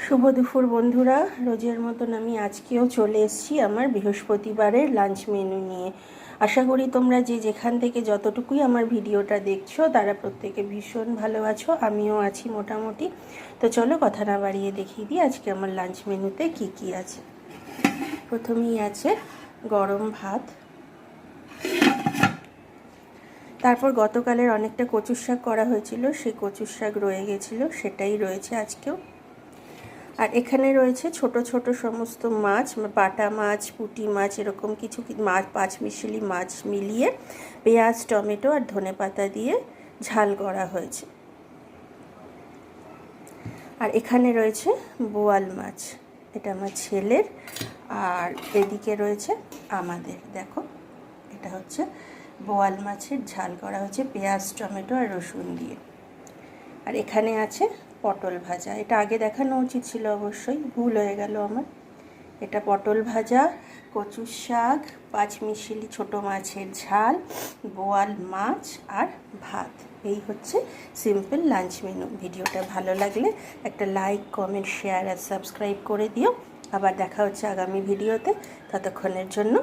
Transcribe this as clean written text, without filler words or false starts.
শুভ দুপুর বন্ধুরা, রোজের মতন আমি আজকেও চলে এসেছি আমার বৃহস্পতিবারের লাঞ্চ মেনু নিয়ে। আশা করি তোমরা যে যেখান থেকে যতটুকুই আমার ভিডিওটা দেখছো তারা প্রত্যেকে ভীষণ ভালো আছো, আমিও আছি মোটামুটি। তো চলো কথা না বাড়িয়ে দেখিয়ে দিই আজকে আমার লাঞ্চ মেনুতে কি কি আছে। প্রথমেই আছে গরম ভাত, তারপর গতকালের অনেকটা কচুর শাক করা হয়েছিল, সেই কচুর শাক রয়ে গেছিলো, সেটাই রয়েছে আজকেও। আর এখানে রয়েছে ছোট ছোট সমস্ত মাছ, বাটা মাছ, পুঁটি মাছ, এরকম কিছু মাছ, পাঁচমিশালি মাছ মিলিয়ে পেঁয়াজ, টমেটো আর ধনেপাতা দিয়ে ঝাল করা হয়েছে। আর এখানে রয়েছে বোয়াল মাছ, এটা আমার ছেলের, আর এদিকে রয়েছে আমাদের। দেখো, এটা হচ্ছে বোয়াল মাছের ঝাল করা হয়েছে পেঁয়াজ, টমেটো আর রসুন দিয়ে। আর এখানে আছে পটল ভাজা, এটা আগে দেখানো উচিত ছিল, অবশ্যই ভুল হয়ে গেল আমার। এটা পটল ভাজা, কচুর শাক, পাঁচমিশালি ছোটো মাছের ঝাল, বোয়াল মাছ আর ভাত। এই হচ্ছে সিম্পল লাঞ্চ মেনু। ভিডিওটা ভালো লাগলে একটা লাইক, কমেন্ট, শেয়ার আর সাবস্ক্রাইব করে দিও। আবার দেখা হচ্ছে আগামী ভিডিওতে, ততক্ষণের জন্য